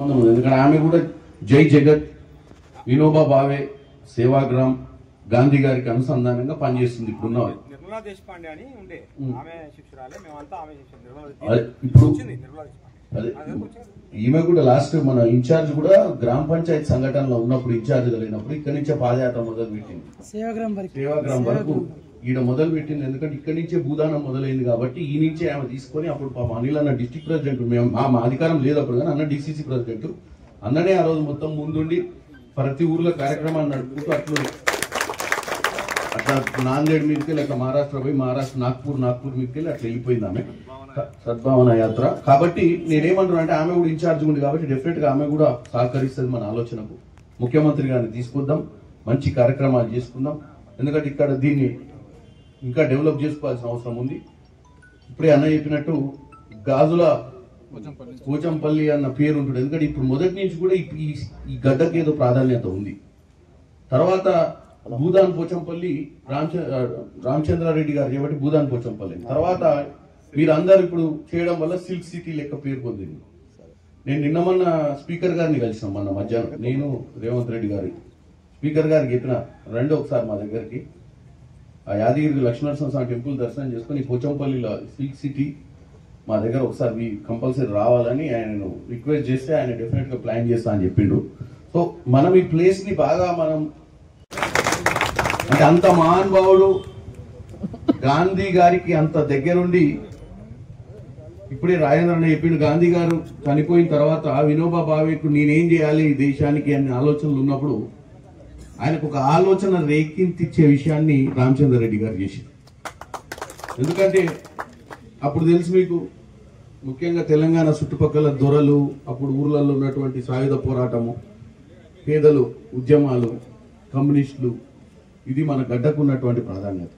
ఎందుకంటే ఆమె కూడా జై జగత్ వినోబా భావే సేవాగ్రామ్ గాంధీ గారికి అనుసంధానంగా పనిచేస్తుంది. ఇప్పుడున్న నిర్మలా దేశపాండే అని ఉండే ఆమె శిక్షురాలే, మేమంతా ఆమె ఇప్పుడు అదే ఈమె కూడా లాస్ట్ మన ఇన్ఛార్జ్ కూడా గ్రామ పంచాయతీ సంఘటనలో ఉన్నప్పుడు ఇన్ఛార్జ్ కలిగినప్పుడు ఇక్కడి నుంచే పాదయాత్ర మొదలు పెట్టింది. సేవాగ్రామ్ వరకు ఈడ మొదలు పెట్టింది. ఎందుకంటే ఇక్కడి నుంచే భూదానం మొదలైంది కాబట్టి ఈ నుంచే ఆమె తీసుకొని అప్పుడు పాప అనిల్ అన్న డిస్ట్రిక్ట్ ప్రెసిడెంట్, మేము మా అధికారం లేదు అప్పుడు, కానీ అన్న డిసిసి ప్రెసిడెంట్ అన్ననే ఆ రోజు మొత్తం ముందుండి ప్రతి ఊర్లో కార్యక్రమాన్ని నడుపుతూ అట్లా నాందేడ్ మీదకి వెళ్ళి అట్లా మహారాష్ట్ర పోయి మహారాష్ట్ర నాగ్పూర్ మీదకి వెళ్ళి అట్లా వెళ్ళిపోయింది ఆమె సద్భావన యాత్ర. కాబట్టి నేనేమంటున్నా అంటే ఆమె కూడా ఇన్ఛార్జ్ ఉంది కాబట్టి డెఫినెట్ గా ఆమె కూడా సహకరిస్తుంది మన ఆలోచనకు. ముఖ్యమంత్రి గారిని తీసుకొద్దాం, మంచి కార్యక్రమాలు చేసుకుందాం. ఎందుకంటే ఇక్కడ దీన్ని ఇంకా డెవలప్ చేసుకోవాల్సిన అవసరం ఉంది. ఇప్పుడే అన్న చెప్పినట్టు గాజుల పోచంపల్లి అన్న పేరు ఉంటుంది. ఎందుకంటే ఇప్పుడు మొదటి నుంచి కూడా ఈ గడ్డకి ఏదో ప్రాధాన్యత ఉంది. తర్వాత భూదాన్ పోచంపల్లి రామచంద్రారెడ్డి గారు కాబట్టి భూదాన్ పోచంపల్లి, తర్వాత మీరందరూ ఇప్పుడు చేయడం వల్ల సిల్క్ సిటీ లెక్క పేరు పొందింది. నేను నిన్న మొన్న స్పీకర్ గారిని కలిసిన మొన్న మధ్యాహ్నం, నేను రేవంత్ రెడ్డి గారి స్పీకర్ గారికి చెప్పిన రండి ఒకసారి మా దగ్గరికి, ఆ యాదగిరి లక్ష్మీనరసింహస్వామి టెంపుల్ దర్శనం చేసుకుని పోచంపల్లిలో సిల్క్ సిటీ మా దగ్గర ఒకసారి కంపల్సరీ రావాలని ఆయన రిక్వెస్ట్ చేస్తే ఆయన డెఫినెట్ గా ప్లాన్ చేస్తా అని చెప్పిండు. సో మనం ఈ ప్లేస్ ని బాగా మనం అంటే అంత మహానుభావుడు గాంధీ గారికి అంత దగ్గరుండి, ఇప్పుడే రాజేంద్ర చెప్పిండు గాంధీ గారు చనిపోయిన తర్వాత వినోబా భావేకు నేనేం చేయాలి ఈ దేశానికి అనే ఆలోచనలు ఉన్నప్పుడు ఆయనకు ఒక ఆలోచన రేకింతిచ్చే విషయాన్ని రామచంద్ర రెడ్డి గారు చేశారు. ఎందుకంటే అప్పుడు తెలుసు మీకు, ముఖ్యంగా తెలంగాణ చుట్టుపక్కల దొరలు, అప్పుడు ఊర్లలో ఉన్నటువంటి సాయుధ పోరాటము, పేదలు, ఉద్యమాలు, కమ్యూనిస్టులు, ఇది మన గడ్డకు ఉన్నటువంటి ప్రాధాన్యత.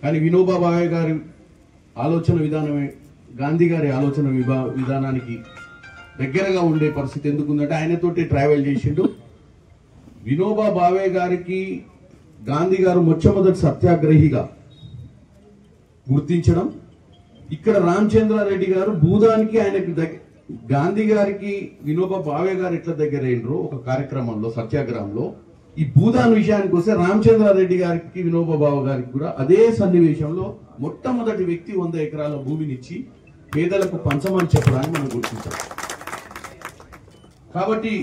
కానీ వినోబా భావే గారి ఆలోచన విధానమే గాంధీ గారి ఆలోచన విధానానికి దగ్గరగా ఉండే పరిస్థితి ఎందుకుందంటే ఆయనతోటి ట్రావెల్ చేసిండు. వినోబా భావే గారికి గాంధీ గారు మొట్టమొదటి సత్యాగ్రహిగా గుర్తించడం, ఇక్కడ రామచంద్రారెడ్డి గారు భూదానికి ఆయనకి గాంధీ గారికి వినోబా భావే గారు ఎట్లా దగ్గర అయినరో ఒక కార్యక్రమంలో సత్యాగ్రహంలో ఈ భూదాన్ విషయానికి వస్తే రామచంద్రారెడ్డి గారికి వినోబా భావే గారికి కూడా అదే సన్నివేశంలో మొట్టమొదటి వ్యక్తి 100 ఎకరాల భూమినిచ్చి పేదలకు పంచమని చెప్పడానికి మనం గుర్తించాం. కాబట్టి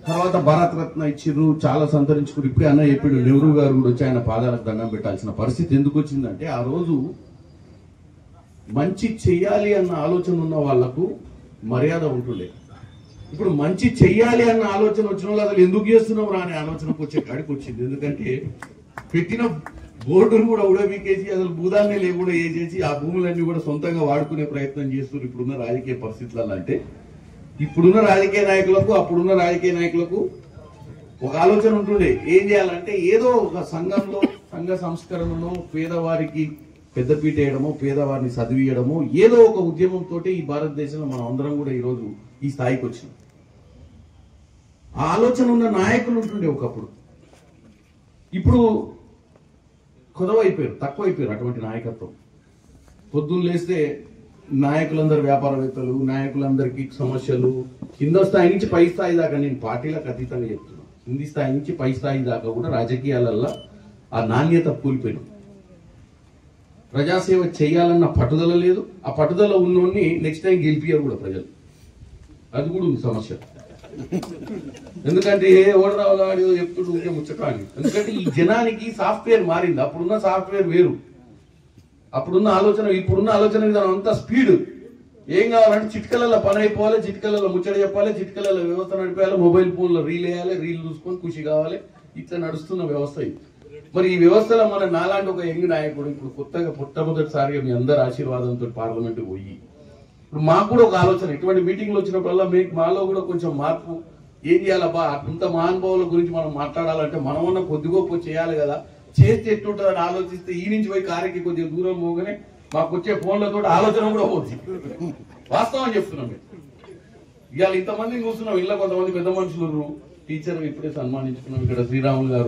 తర్వాత భారత రత్న ఇచ్చిర్రు, చాలా సంతరించుకుని ఇప్పుడే అన్న చెప్పాడు, నెహ్రూ గారు కూడా వచ్చి ఆయన పాదాలకు దండం పెట్టాల్సిన పరిస్థితి ఎందుకు వచ్చిందంటే ఆ రోజు మంచి చెయ్యాలి అన్న ఆలోచన ఉన్న వాళ్లకు మర్యాద ఉంటుండే. ఇప్పుడు మంచి చెయ్యాలి అన్న ఆలోచన వచ్చిన వాళ్ళు అసలు ఎందుకు చేస్తున్నాం రా అనే ఆలోచనకు వచ్చే కాడికి వచ్చింది. ఎందుకంటే పెట్టిన బోర్డును కూడా ఉడబీకేసి అసలు భూదాన్ని లేకుండా చేసి ఆ భూములన్నీ కూడా సొంతంగా వాడుకునే ప్రయత్నం చేస్తున్నారు ఇప్పుడున్న రాజకీయ పరిస్థితులలో. అంటే ఇప్పుడున్న రాజకీయ నాయకులకు అప్పుడున్న రాజకీయ నాయకులకు ఒక ఆలోచన ఉంటుండే, ఏం చేయాలంటే ఏదో ఒక సంఘంలో సంఘ సంస్కరణను పేదవారికి పెద్దపీట వేయడమో పేదవారిని చదివియడమో ఏదో ఒక ఉద్యమంతో ఈ భారతదేశంలో మనం అందరం కూడా ఈరోజు ఈ స్థాయికి వచ్చినాం. ఆ ఆలోచన ఉన్న నాయకులు ఉంటుండే ఒకప్పుడు. ఇప్పుడు కొదవైపోయారు, తక్కువైపోయారు అటువంటి నాయకత్వం. పొద్దున్న లేస్తే నాయకులందరూ వ్యాపారవేత్తలు, నాయకులందరికీ సమస్యలు, కింద స్థాయి నుంచి పై స్థాయి దాకా, నేను పార్టీలకు అతీతంగా చెప్తున్నాను, కింది స్థాయి నుంచి పై స్థాయి దాకా కూడా రాజకీయాలల్లో ఆ నాణ్యత కూలిపోయింది. ప్రజాసేవ చేయాలన్న పట్టుదల లేదు. ఆ పట్టుదల ఉన్నోడిని నెక్స్ట్ టైం గెలిపియారు కూడా ప్రజలు, అది కూడా ఉంది సమస్య. ఎందుకంటే ఓడరావు చెప్తుంటూ ఉంటే ముచ్చటాన్ని. ఎందుకంటే ఈ జనానికి సాఫ్ట్వేర్ మారింది. అప్పుడున్న సాఫ్ట్వేర్ వేరు, అప్పుడున్న ఆలోచన ఇప్పుడున్న ఆలోచన విధానం అంతా స్పీడ్. ఏం కావాలంటే చిట్కలలో పని అయిపోవాలి, చిట్కలలో ముచ్చట చెప్పాలి, చిట్కలలో వ్యవస్థ నడిపేయాలి, మొబైల్ ఫోన్లో రీల్ వేయాలి, రీల్ చూసుకొని ఖుషి కావాలి, ఇట్లా నడుస్తున్న వ్యవస్థ ఇది. మరి ఈ వ్యవస్థలో మన నాలాంటి ఒక యంగ్ నాయకుడు ఇప్పుడు కొత్తగా మొట్టమొదటిసారిగా మీ అందరి ఆశీర్వాదంతో పార్లమెంట్ పోయి ఇప్పుడు మాకు కూడా ఒక ఆలోచన, ఇటువంటి మీటింగ్లు వచ్చినప్పుడల్లా మాలో కూడా కొంచెం మార్పు, ఏం చేయాలబ్బా అంత మహానుభావుల గురించి మనం మాట్లాడాలంటే మనమన్నా కొద్దిగో చేయాలి కదా, చేస్తే ఎట్టుంటుందని ఆలోచిస్తే ఈ నుంచి పోయి కారికి కొద్దిగా దూరం పోగానే మాకు వచ్చే ఫోన్లతో ఆలోచన కూడా పోతుంది. వాస్తవం చెప్తున్నాం. ఇవాళ ఇంతమంది చూస్తున్నాం, ఇలా కొంతమంది పెద్ద మనుషులు, టీచర్ ఇప్పుడే సన్మానించుకున్నాం, ఇక్కడ శ్రీరాములు గారు